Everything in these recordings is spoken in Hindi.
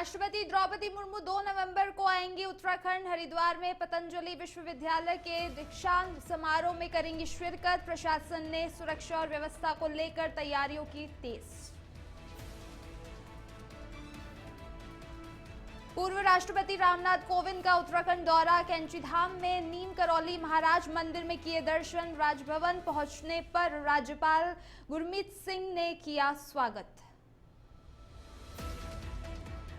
राष्ट्रपति द्रौपदी मुर्मू 2 नवंबर को आएंगी उत्तराखंड। हरिद्वार में पतंजलि विश्वविद्यालय के दीक्षांत समारोह में करेंगी शिरकत। प्रशासन ने सुरक्षा और व्यवस्था को लेकर तैयारियों की तेज। पूर्व राष्ट्रपति रामनाथ कोविंद का उत्तराखंड दौरा। कैंचीधाम में नीम करौली महाराज मंदिर में किए दर्शन। राजभवन पहुंचने पर राज्यपाल गुरमीत सिंह ने किया स्वागत।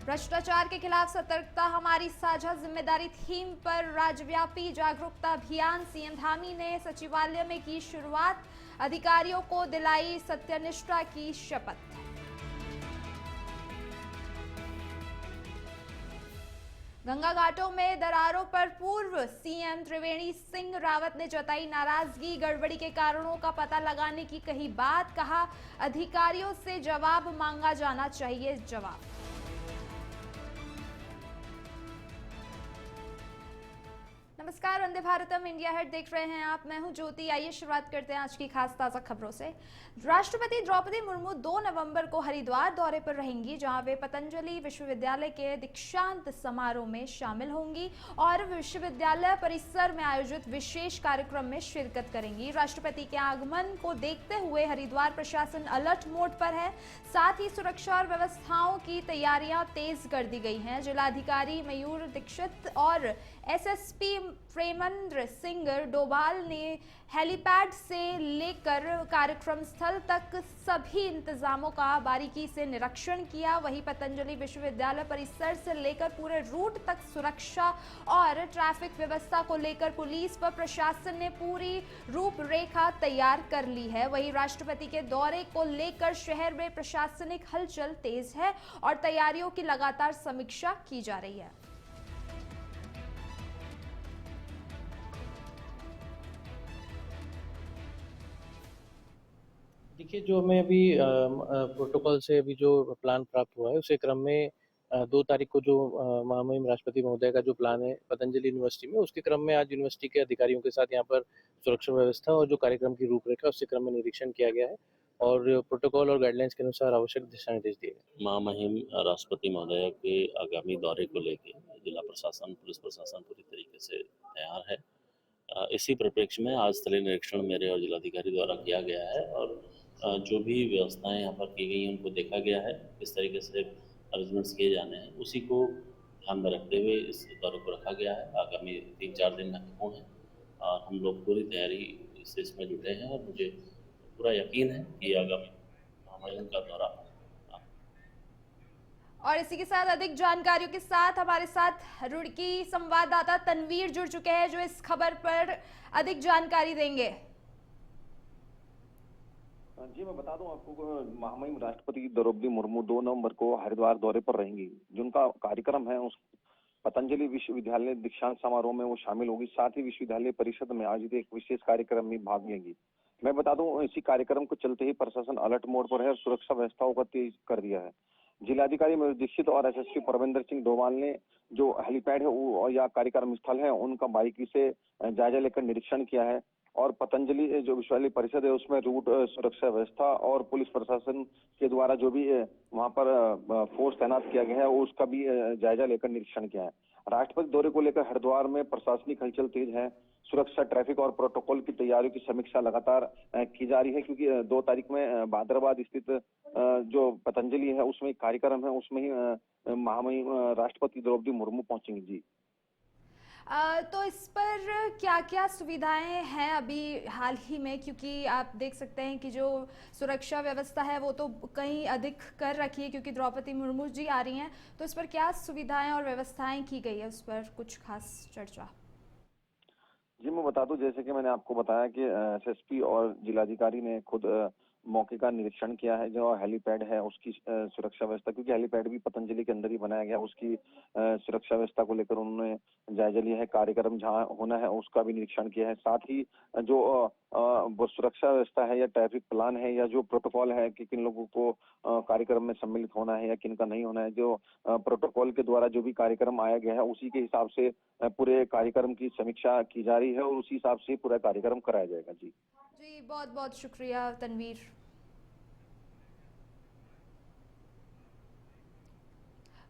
भ्रष्टाचार के खिलाफ सतर्कता हमारी साझा जिम्मेदारी थीम पर राज्यव्यापी जागरूकता अभियान। सीएम धामी ने सचिवालय में की शुरुआत। अधिकारियों को दिलाई सत्यनिष्ठा की शपथ। गंगा घाटों में दरारों पर पूर्व सीएम त्रिवेणी सिंह रावत ने जताई नाराजगी। गड़बड़ी के कारणों का पता लगाने की कही बात। कहा अधिकारियों से जवाब मांगा जाना चाहिए। जवाब। नमस्कार, वंदे भारतम इंडिया हेड देख रहे हैं आप। मैं हूं ज्योति। आइए शुरुआत करते हैं आज की खास ताजा खबरों से। राष्ट्रपति द्रौपदी मुर्मू 2 नवंबर को हरिद्वार दौरे पर रहेंगी, जहां वे पतंजलि विश्वविद्यालय के दीक्षांत समारोह में शामिल होंगी और विश्वविद्यालय परिसर में आयोजित विशेष कार्यक्रम में शिरकत करेंगी। राष्ट्रपति के आगमन को देखते हुए हरिद्वार प्रशासन अलर्ट मोड पर है। साथ ही सुरक्षा और व्यवस्थाओं की तैयारियां तेज कर दी गई हैं। जिलाधिकारी मयूर दीक्षित और एसएसपी प्रेमेंद्र सिंह डोभाल ने हेलीपैड से लेकर कार्यक्रम स्थल तक सभी इंतजामों का बारीकी से निरीक्षण किया। वहीं पतंजलि विश्वविद्यालय परिसर से लेकर पूरे रूट तक सुरक्षा और ट्रैफिक व्यवस्था को लेकर पुलिस व प्रशासन ने पूरी रूपरेखा तैयार कर ली है। वहीं राष्ट्रपति के दौरे को लेकर शहर में प्रशासनिक हलचल तेज है और तैयारियों की लगातार समीक्षा की जा रही है। देखिए, जो हमें अभी प्रोटोकॉल से अभी जो प्लान प्राप्त हुआ है, उसे क्रम में 2 तारीख को जो महामहिम राष्ट्रपति महोदय का जो प्लान है पतंजलि यूनिवर्सिटी में, उसके क्रम में आज यूनिवर्सिटी के अधिकारियों के साथ यहाँ पर सुरक्षा व्यवस्था और जो कार्यक्रम की रूपरेखा उससे क्रम में निरीक्षण किया गया है और प्रोटोकॉल और गाइडलाइंस के अनुसार आवश्यक दिशा निर्देश दिए गए। महामहिम राष्ट्रपति महोदय के आगामी दौरे को लेकर जिला प्रशासन, पुलिस प्रशासन पूरी तरीके से तैयार है। इसी परिप्रेक्ष्य में आज स्थलीय निरीक्षण मेरे और जिलाधिकारी द्वारा किया गया है और जो भी व्यवस्थाएं यहाँ पर की गई हैं उनको देखा गया है। किस तरीके से अरेंजमेंट्स किए जाने हैं उसी को ध्यान में रखते हुए इस दौरे को रखा गया है। आगामी 3-4 दिन महत्वपूर्ण है और हम लोग पूरी तैयारी से इसमें जुटे हैं और मुझे पूरा यकीन है कि आगामी महामहिम का दौरा। और इसी के साथ अधिक जानकारियों के साथ हमारे साथ रुड़की संवाददाता तनवीर जुड़ चुके हैं, जो इस खबर पर अधिक जानकारी देंगे। जी, मैं बता दूं आपको, महामहिम राष्ट्रपति द्रौपदी मुर्मू 2 नवंबर को हरिद्वार दौरे पर रहेंगी। जिनका कार्यक्रम है उस पतंजलि विश्वविद्यालय दीक्षांत समारोह में वो शामिल होगी। साथ ही विश्वविद्यालय परिषद में आयोजित एक विशेष कार्यक्रम में भाग लेंगी। मैं बता दूं, इसी कार्यक्रम को चलते ही प्रशासन अलर्ट मोड पर है और सुरक्षा व्यवस्थाओं का तेज कर दिया है। जिलाधिकारी मयूर दीक्षित और एसएसपी परमेंद्र सिंह डोभाल ने जो हेलीपैड है या कार्यक्रम स्थल है उनका बारीकी से जायजा लेकर निरीक्षण किया है और पतंजलि जो विश्वविद्यालय परिषद है उसमें रूट सुरक्षा व्यवस्था और पुलिस प्रशासन के द्वारा जो भी वहां पर फोर्स तैनात किया गया है उसका भी जायजा लेकर निरीक्षण किया है। राष्ट्रपति दौरे को लेकर हरिद्वार में प्रशासनिक हलचल तेज है। सुरक्षा, ट्रैफिक और प्रोटोकॉल की तैयारियों की समीक्षा लगातार की जा रही है, क्योंकि 2 तारीख में भादराबाद स्थित जो पतंजलि है उसमें कार्यक्रम है, उसमें ही महामहिम राष्ट्रपति द्रौपदी मुर्मू पहुंचेंगी। जी, तो इस पर क्या क्या सुविधाएं हैं अभी हाल ही में, क्योंकि आप देख सकते हैं कि जो सुरक्षा व्यवस्था है वो तो कहीं अधिक कर रखी है क्योंकि द्रौपदी मुर्मू जी आ रही हैं। तो इस पर क्या सुविधाएं और व्यवस्थाएं की गई है, उस पर कुछ खास चर्चा। जी, मैं बता दूं, जैसे कि मैंने आपको बताया कि एसएसपी और जिलाधिकारी ने खुद मौके का निरीक्षण किया है। जो हेलीपैड है उसकी सुरक्षा व्यवस्था, क्योंकि हेलीपैड भी पतंजलि के अंदर ही बनाया गया, उसकी सुरक्षा व्यवस्था को लेकर उन्होंने जायजा लिया है। कार्यक्रम जहां होना है उसका भी निरीक्षण किया है। साथ ही जो वो सुरक्षा व्यवस्था है या ट्रैफिक प्लान है या जो प्रोटोकॉल है कि किन लोगों को कार्यक्रम में सम्मिलित होना है या किन का नहीं होना है, जो प्रोटोकॉल के द्वारा जो भी कार्यक्रम आया गया है उसी के हिसाब से पूरे कार्यक्रम की समीक्षा की जा रही है और उसी हिसाब से पूरा कार्यक्रम कराया जाएगा। जी जी, बहुत बहुत शुक्रिया तनवीर।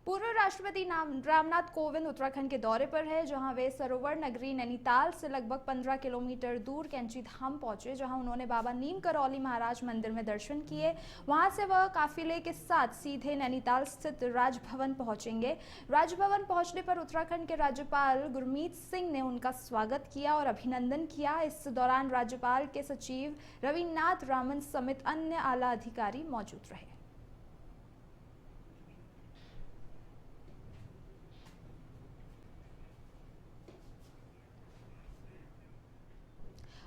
पूर्व राष्ट्रपति रामनाथ कोविंद उत्तराखंड के दौरे पर है, जहां वे सरोवर नगरी नैनीताल से लगभग 15 किलोमीटर दूर कैंची धाम पहुंचे, जहां उन्होंने बाबा नीम करौली महाराज मंदिर में दर्शन किए। वहां से वह काफिले के साथ सीधे नैनीताल स्थित राजभवन पहुंचेंगे। राजभवन पहुंचने पर उत्तराखंड के राज्यपाल गुरमीत सिंह ने उनका स्वागत किया और अभिनंदन किया। इस दौरान राज्यपाल के सचिव रविनाथ रामन समेत अन्य आला अधिकारी मौजूद रहे।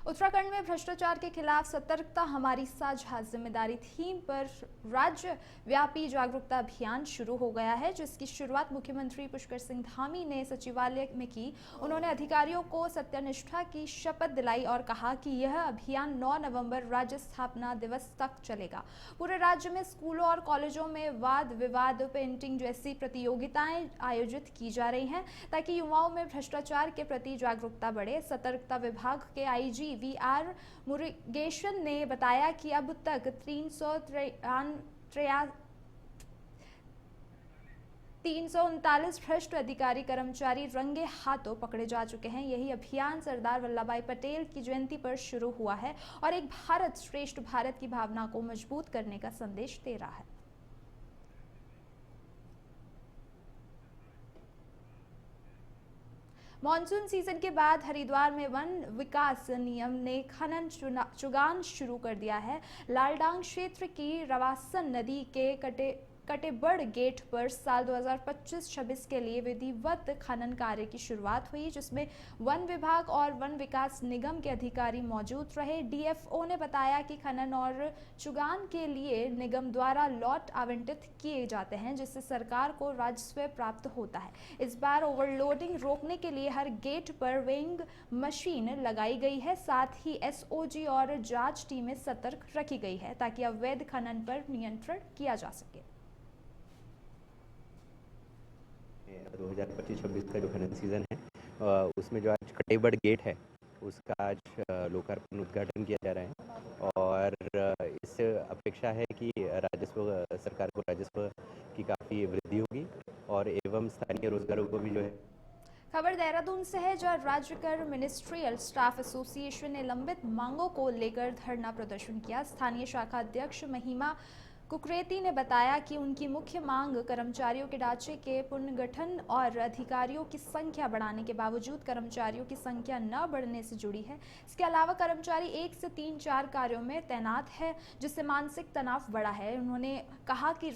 उत्तराखंड में भ्रष्टाचार के खिलाफ सतर्कता हमारी साझा जिम्मेदारी थीम पर राज्य व्यापी जागरूकता अभियान शुरू हो गया है, जिसकी शुरुआत मुख्यमंत्री पुष्कर सिंह धामी ने सचिवालय में की। उन्होंने अधिकारियों को सत्यनिष्ठा की शपथ दिलाई और कहा कि यह अभियान 9 नवंबर राज्य स्थापना दिवस तक चलेगा। पूरे राज्य में स्कूलों और कॉलेजों में वाद विवाद पेंटिंग जैसी प्रतियोगिताएं आयोजित की जा रही हैं, ताकि युवाओं में भ्रष्टाचार के प्रति जागरूकता बढ़े। सतर्कता विभाग के आईजी VR मुरुगेशन ने बताया कि अब तक 339 भ्रष्ट अधिकारी कर्मचारी रंगे हाथों पकड़े जा चुके हैं। यही अभियान सरदार वल्लभ भाई पटेल की जयंती पर शुरू हुआ है और एक भारत श्रेष्ठ भारत की भावना को मजबूत करने का संदेश दे रहा है। मॉनसून सीजन के बाद हरिद्वार में वन विकास निगम ने खनन चुगान शुरू कर दिया है। लालडांग क्षेत्र की रवासन नदी के कटेबड़ गेट पर साल 2025-26 के लिए विधिवत खनन कार्य की शुरुआत हुई, जिसमें वन विभाग और वन विकास निगम के अधिकारी मौजूद रहे। DFO ने बताया कि खनन और चुगान के लिए निगम द्वारा लॉट आवंटित किए जाते हैं, जिससे सरकार को राजस्व प्राप्त होता है। इस बार ओवरलोडिंग रोकने के लिए हर गेट पर वेइंग मशीन लगाई गई है। साथ ही SOG और जांच टीमें सतर्क रखी गई है, ताकि अवैध खनन पर नियंत्रण किया जा सके। 2025-26 का जो खनन सीज़न है उसमें जो आज कटेबड़ गेट है उसका आज लोकार्पण उद्घाटन किया जा रहा है और इस अपेक्षा है कि सरकार को राजस्व की काफ़ी वृद्धि होगी और एवं स्थानीय रोजगारों को भी जो है। खबर देहरादून से है, जहां राज्य कर मिनिस्ट्रियल स्टाफ एसोसिएशन ने लंबित मांगों को लेकर धरना प्रदर्शन किया। स्थानीय शाखा अध्यक्ष महिमा कुकरेती ने बताया कि उनकी मुख्य मांग कर्मचारियों के ढांचे के पुनर्गठन और अधिकारियों की संख्या बढ़ाने के बावजूद कर्मचारियों की संख्या न बढ़ने से जुड़ी है। इसके अलावा कर्मचारी 1 से 3-4 कार्यों में तैनात है, जिससे मानसिक तनाव बढ़ा है। उन्होंने कहा कि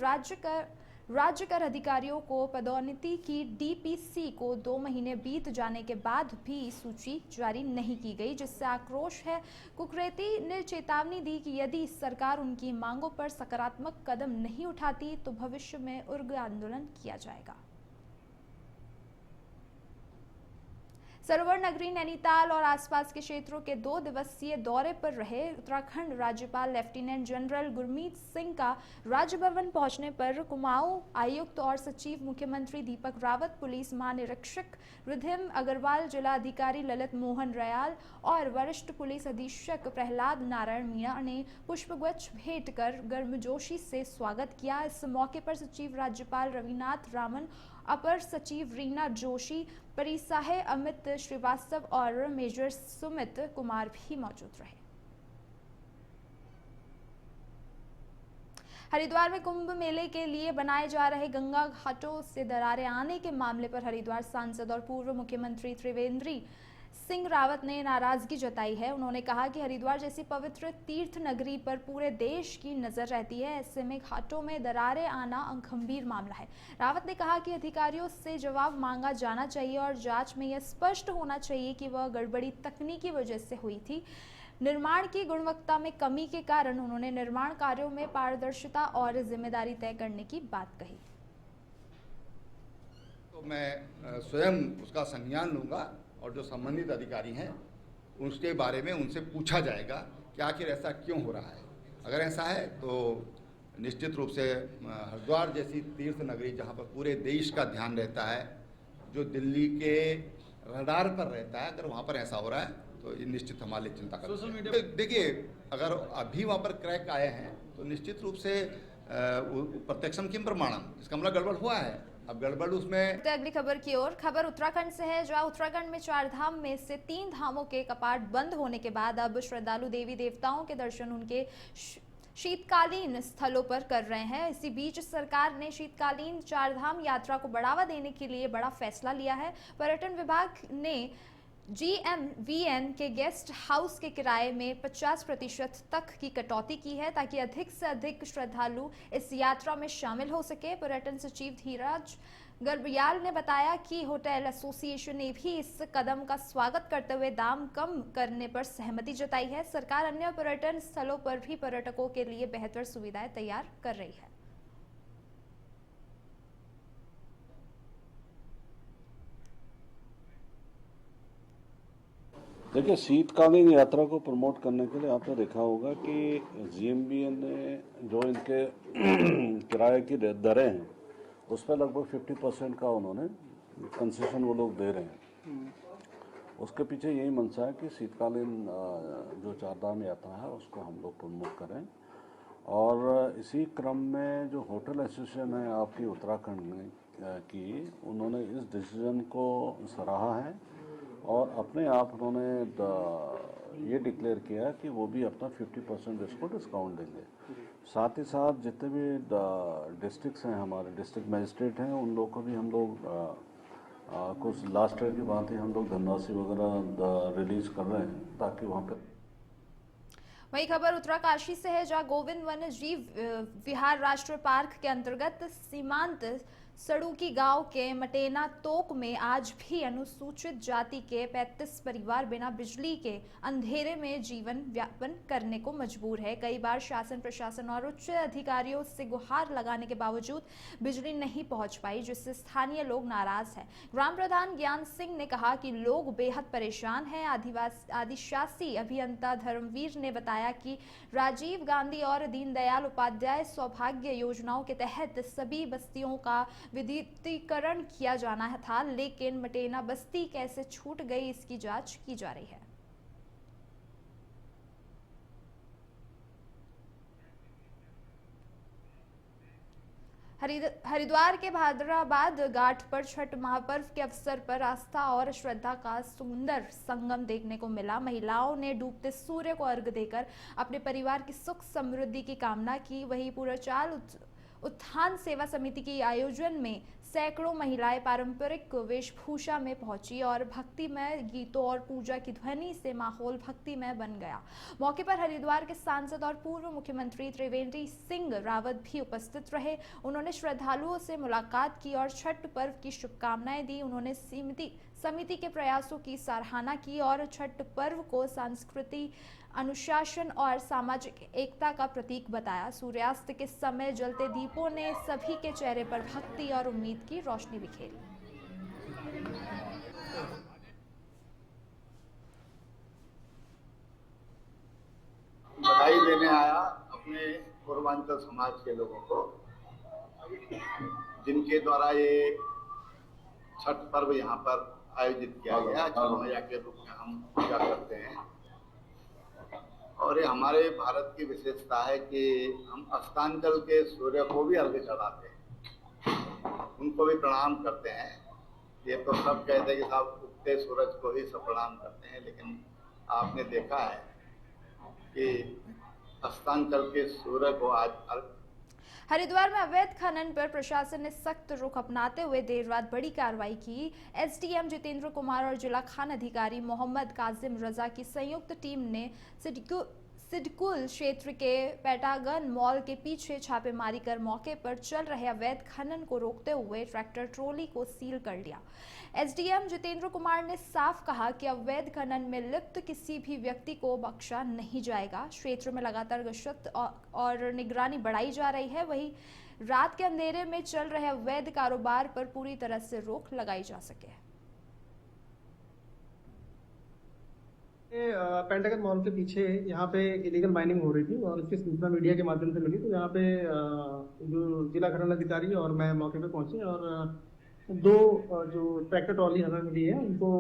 राज्य कर अधिकारियों को पदोन्नति की DPC को 2 महीने बीत जाने के बाद भी सूची जारी नहीं की गई, जिससे आक्रोश है। कुकरेती ने चेतावनी दी कि यदि सरकार उनकी मांगों पर सकारात्मक कदम नहीं उठाती तो भविष्य में उग्र आंदोलन किया जाएगा। सरोवर नगरी नैनीताल और आसपास के क्षेत्रों के 2 दिवसीय दौरे पर रहे उत्तराखंड राज्यपाल लेफ्टिनेंट जनरल गुरमीत सिंह का राजभवन पहुंचने पर कुमाऊं आयुक्त और सचिव मुख्यमंत्री दीपक रावत, पुलिस महानिरीक्षक रिधिम अग्रवाल, जिला अधिकारी ललित मोहन रयाल और वरिष्ठ पुलिस अधीक्षक प्रहलाद नारायण मीणा ने पुष्पगुच्छ भेंट कर गर्मजोशी से स्वागत किया। इस मौके पर सचिव राज्यपाल रविनाथ रामन, अपर सचिव रीना जोशी, परिसाह अमित श्रीवास्तव और मेजर सुमित कुमार भी मौजूद रहे। हरिद्वार में कुंभ मेले के लिए बनाए जा रहे गंगा घाटों से दरारें आने के मामले पर हरिद्वार सांसद और पूर्व मुख्यमंत्री त्रिवेंद्र सिंह रावत ने नाराजगी जताई है। उन्होंने कहा कि हरिद्वार जैसी पवित्र तीर्थ नगरी पर पूरे देश की नजर रहती है, ऐसे में घाटों में दरारें आना गंभीर मामला है। रावत ने कहा कि अधिकारियों से जवाब मांगा जाना चाहिए और जांच में यह स्पष्ट होना चाहिए कि वह गड़बड़ी तकनीकी वजह से हुई थी। निर्माण की गुणवत्ता में कमी के कारण उन्होंने निर्माण कार्यों में पारदर्शिता और जिम्मेदारी तय करने की बात कही। तो मैं स्वयं उसका संज्ञान लूँगा और जो संबंधित अधिकारी हैं उसके बारे में उनसे पूछा जाएगा कि आखिर ऐसा क्यों हो रहा है। अगर ऐसा है तो निश्चित रूप से हरिद्वार जैसी तीर्थ नगरी जहाँ पर पूरे देश का ध्यान रहता है, जो दिल्ली के रडार पर रहता है, अगर वहाँ पर ऐसा हो रहा है तो ये निश्चित हमारे लिए चिंता का विषय है। देखिए, अगर अभी वहाँ पर क्रैक आए हैं तो निश्चित रूप से प्रत्यक्षम किम प्रमाणम, इसका मतलब गड़बड़ हुआ है। अब गड़बड़ उसमें। तो अगली खबर की ओर, खबर उत्तराखंड से है, जहां उत्तराखंड में 4 धाम में से 3 धामों के कपाट बंद होने के बाद अब श्रद्धालु देवी देवताओं के दर्शन उनके शीतकालीन स्थलों पर कर रहे हैं। इसी बीच सरकार ने शीतकालीन 4 धाम यात्रा को बढ़ावा देने के लिए बड़ा फैसला लिया है। पर्यटन विभाग ने GMVN के गेस्ट हाउस के किराए में 50% तक की कटौती की है, ताकि अधिक से अधिक श्रद्धालु इस यात्रा में शामिल हो सके। पर्यटन सचिव धीरज गर्ब्याल ने बताया कि होटल एसोसिएशन ने भी इस कदम का स्वागत करते हुए दाम कम करने पर सहमति जताई है। सरकार अन्य पर्यटन स्थलों पर भी पर्यटकों के लिए बेहतर सुविधाएं तैयार कर रही है। देखिए, शीतकालीन यात्रा को प्रमोट करने के लिए आपने देखा होगा कि GMBN ने जो इनके किराए की दरें हैं उस पर लगभग 50% का उन्होंने कंसेशन वो लोग दे रहे हैं। उसके पीछे यही मंशा है कि शीतकालीन जो 4 धाम यात्रा है उसको हम लोग प्रमोट करें। और इसी क्रम में जो होटल एसोसिएशन है आपकी उत्तराखंड की, उन्होंने इस डिसीजन को सराहा है और अपने आप उन्होंने ये डिक्लेयर किया कि वो भी अपना 50% इसको डिस्काउंट देंगे। साथ ही साथ जितने भी डिस्ट्रिक्ट्स हैं, हमारे डिस्ट्रिक्ट मजिस्ट्रेट हैं, उन लोगों को भी हम लोग कुछ लास्ट ईयर की बात है, हम लोग धनराशि वगैरह रिलीज कर रहे हैं ताकि वहाँ पर। वही खबर उत्तराकाशी से है, जहां गोविंद वन्य जीव विहार राष्ट्रीय पार्क के अंतर्गत सीमांत सड़ुकी गांव के मटेना तोक में आज भी अनुसूचित जाति के 35 परिवार बिना बिजली के अंधेरे में जीवन यापन करने को मजबूर है। कई बार शासन प्रशासन और उच्च अधिकारियों से गुहार लगाने के बावजूद बिजली नहीं पहुंच पाई, जिससे स्थानीय लोग नाराज हैं। ग्राम प्रधान ज्ञान सिंह ने कहा कि लोग बेहद परेशान हैं। आदिशासी अभियंता धर्मवीर ने बताया कि राजीव गांधी और दीनदयाल उपाध्याय सौभाग्य योजनाओं के तहत सभी बस्तियों का विद्युतीकरण किया जाना था, लेकिन मटेना बस्ती कैसे छूट गई इसकी जांच की जा रही है। हरिद्वार के भादराबाद घाट पर छठ महापर्व के अवसर पर आस्था और श्रद्धा का सुंदर संगम देखने को मिला। महिलाओं ने डूबते सूर्य को अर्घ्य देकर अपने परिवार की सुख समृद्धि की कामना की। वहीं पूर्वांचल उत्थान सेवा समिति के आयोजन में सैकड़ों महिलाएं पारंपरिक वेशभूषा में पहुंची और भक्तिमय गीतों और पूजा की ध्वनि से माहौल भक्तिमय बन गया। मौके पर हरिद्वार के सांसद और पूर्व मुख्यमंत्री त्रिवेंद्र सिंह रावत भी उपस्थित रहे। उन्होंने श्रद्धालुओं से मुलाकात की और छठ पर्व की शुभकामनाएं दी। उन्होंने समिति के प्रयासों की सराहना की और छठ पर्व को सांस्कृतिक अनुशासन और सामाजिक एकता का प्रतीक बताया। सूर्यास्त के समय जलते दीपों ने सभी के चेहरे पर भक्ति और उम्मीद की रोशनी बिखेरी। बधाई देने आया अपने पूर्वांचल समाज के लोगों को, जिनके द्वारा ये छठ पर्व यहाँ पर आयोजित किया गया। छठ मैया के रूप में हम पूजा करते हैं और ये हमारे भारत की विशेषता है कि हम अस्तांचल के सूर्य को भी अर्घ्य चढ़ाते हैं, उनको भी प्रणाम करते हैं। ये तो सब कहते हैं कि साहब उगते सूरज को ही सब प्रणाम करते हैं, लेकिन आपने देखा है कि अस्तांचल के सूर्य को आज हरिद्वार में अवैध खनन पर प्रशासन ने सख्त रुख अपनाते हुए देर रात बड़ी कार्रवाई की। SDM जितेंद्र कुमार और जिला खान अधिकारी मोहम्मद काजिम रजा की संयुक्त टीम ने सिडकुल क्षेत्र के पेटागन मॉल के पीछे छापेमारी कर मौके पर चल रहे अवैध खनन को रोकते हुए ट्रैक्टर ट्रॉली को सील कर लिया। SDM जितेंद्र कुमार ने साफ कहा कि अवैध खनन में लिप्त किसी भी व्यक्ति को बख्शा नहीं जाएगा। क्षेत्र में लगातार गश्त और निगरानी बढ़ाई जा रही है। वहीं रात के अंधेरे में चल रहे अवैध कारोबार पर पूरी तरह से रोक लगाई जा सके। पेंटागन मॉल के पीछे यहाँ पे इलीगल माइनिंग हो रही थी और इसकी सूचना मीडिया के माध्यम से मिली, तो यहाँ पे जो जिला खनन अधिकारी और मैं मौके पे पहुंचे और 2 जो ट्रैक्टर ट्रॉली हमें मिली है उनको।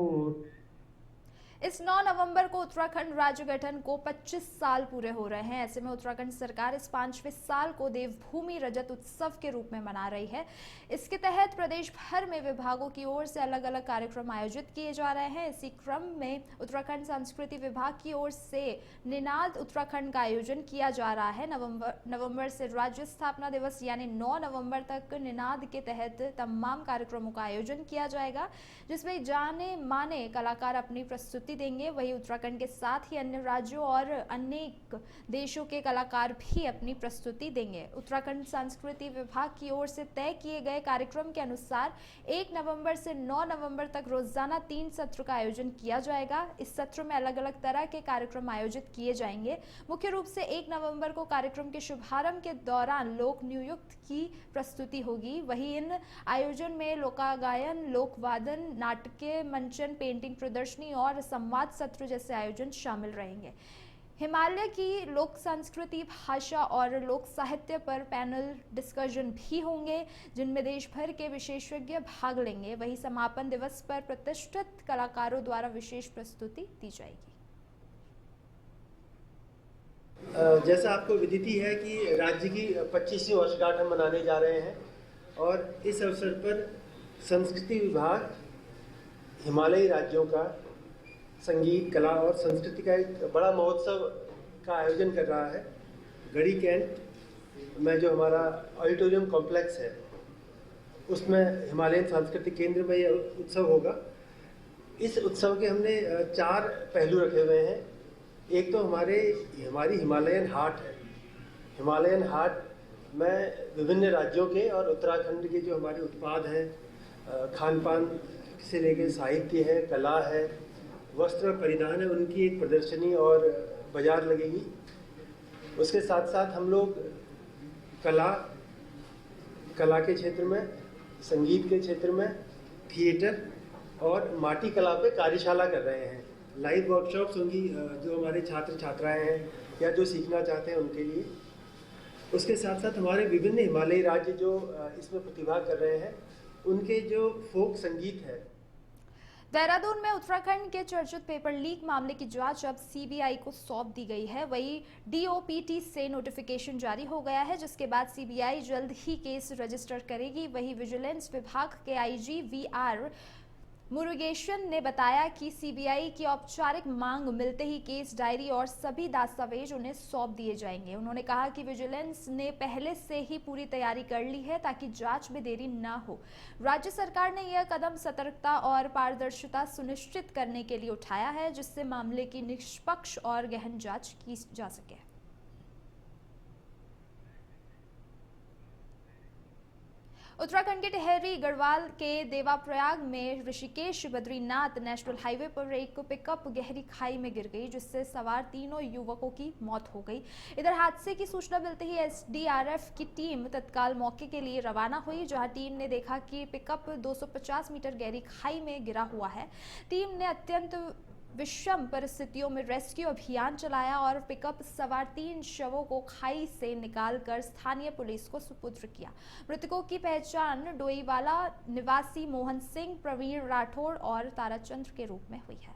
इस 9 नवंबर को उत्तराखंड राज्य गठन को 25 साल पूरे हो रहे हैं। ऐसे में उत्तराखंड सरकार इस 5वें साल को देवभूमि रजत उत्सव के रूप में मना रही है। इसके तहत प्रदेश भर में विभागों की ओर से अलग अलग कार्यक्रम आयोजित किए जा रहे हैं। इसी क्रम में उत्तराखंड संस्कृति विभाग की ओर से निनाद उत्तराखंड का आयोजन किया जा रहा है। नवंबर से राज्य स्थापना दिवस यानी 9 नवंबर तक निनाद के तहत तमाम कार्यक्रमों का आयोजन किया जाएगा, जिसमें जाने माने कलाकार अपनी प्रस्तुति देंगे। वहीं उत्तराखंड के साथ ही अन्य राज्यों और अनेक देशों के कलाकार भी अपनी प्रस्तुति देंगे। उत्तराखंड संस्कृति विभाग की ओर से तय किए गए कार्यक्रम के अनुसार 1 नवंबर से 9 नवंबर तक रोजाना 3 सत्र का आयोजन किया जाएगा। इस सत्र में अलग अलग तरह के कार्यक्रम आयोजित किए जाएंगे। मुख्य रूप से 1 नवंबर को कार्यक्रम के शुभारंभ के दौरान लोक नृत्य की प्रस्तुति होगी। वहीं इन आयोजन में लोकागायन, लोकवादन, नाटकीय मंचन, पेंटिंग प्रदर्शनी और संवाद सत्र जैसे आयोजन शामिल रहेंगे। हिमालय की लोक संस्कृति, भाषा और लोक साहित्य पर पैनल डिस्कशन भी होंगे, जिनमें देश भर के विशेषज्ञ भाग लेंगे। वहीं समापन दिवस पर प्रतिष्ठित कलाकारों द्वारा विशेष प्रस्तुति दी जाएगी। जैसा आपको विदित ही है कि राज्य की 25वीं वर्षगांठ हम मनाने जा रहे हैं और इस अवसर पर संस्कृति विभाग हिमालयी राज्यों का संगीत, कला और संस्कृति का एक बड़ा महोत्सव का आयोजन कर रहा है। गढ़ी कैंट में जो हमारा ऑडिटोरियम कॉम्प्लेक्स है, उसमें हिमालयन सांस्कृतिक केंद्र में यह उत्सव होगा। इस उत्सव के हमने 4 पहलू रखे हुए हैं। एक तो हमारी हिमालयन हाट है। हिमालयन हाट में विभिन्न राज्यों के और उत्तराखंड के जो हमारे उत्पाद हैं, खान पान से लेकर साहित्य है, कला है, वस्त्र परिधान है, उनकी एक प्रदर्शनी और बाजार लगेगी। उसके साथ साथ हम लोग कला के क्षेत्र में, संगीत के क्षेत्र में, थिएटर और माटी कला पे कार्यशाला कर रहे हैं। लाइव वर्कशॉप्स होंगी जो हमारे छात्र छात्राएं हैं या जो सीखना चाहते हैं उनके लिए। उसके साथ साथ हमारे विभिन्न हिमालयी राज्य जो इसमें प्रतिभाग कर रहे हैं, उनके जो फोक संगीत है। देहरादून में उत्तराखंड के चर्चित पेपर लीक मामले की जांच अब सीबीआई को सौंप दी गई है। वहीं डीओपीटी से नोटिफिकेशन जारी हो गया है, जिसके बाद सीबीआई जल्द ही केस रजिस्टर करेगी। वहीं विजिलेंस विभाग के आईजी वीआर मुरुगेशन ने बताया कि सीबीआई की औपचारिक मांग मिलते ही केस डायरी और सभी दस्तावेज उन्हें सौंप दिए जाएंगे। उन्होंने कहा कि विजिलेंस ने पहले से ही पूरी तैयारी कर ली है ताकि जांच में देरी न हो। राज्य सरकार ने यह कदम सतर्कता और पारदर्शिता सुनिश्चित करने के लिए उठाया है, जिससे मामले की निष्पक्ष और गहन जांच की जा सके। उत्तराखंड के टिहरी गढ़वाल के देवाप्रयाग में ऋषिकेश बद्रीनाथ नेशनल हाईवे पर एक पिकअप गहरी खाई में गिर गई, जिससे सवार 3 युवकों की मौत हो गई। इधर हादसे की सूचना मिलते ही एसडीआरएफ की टीम तत्काल मौके के लिए रवाना हुई, जहां टीम ने देखा कि पिकअप 250 मीटर गहरी खाई में गिरा हुआ है। टीम ने अत्यंत विषम परिस्थितियों में रेस्क्यू अभियान चलाया और पिकअप सवार 3 शवों को खाई से निकालकर स्थानीय पुलिस को सुपुर्द किया। मृतकों की पहचान डोईवाला निवासी मोहन सिंह, प्रवीण राठौड़ और ताराचंद्र के रूप में हुई है।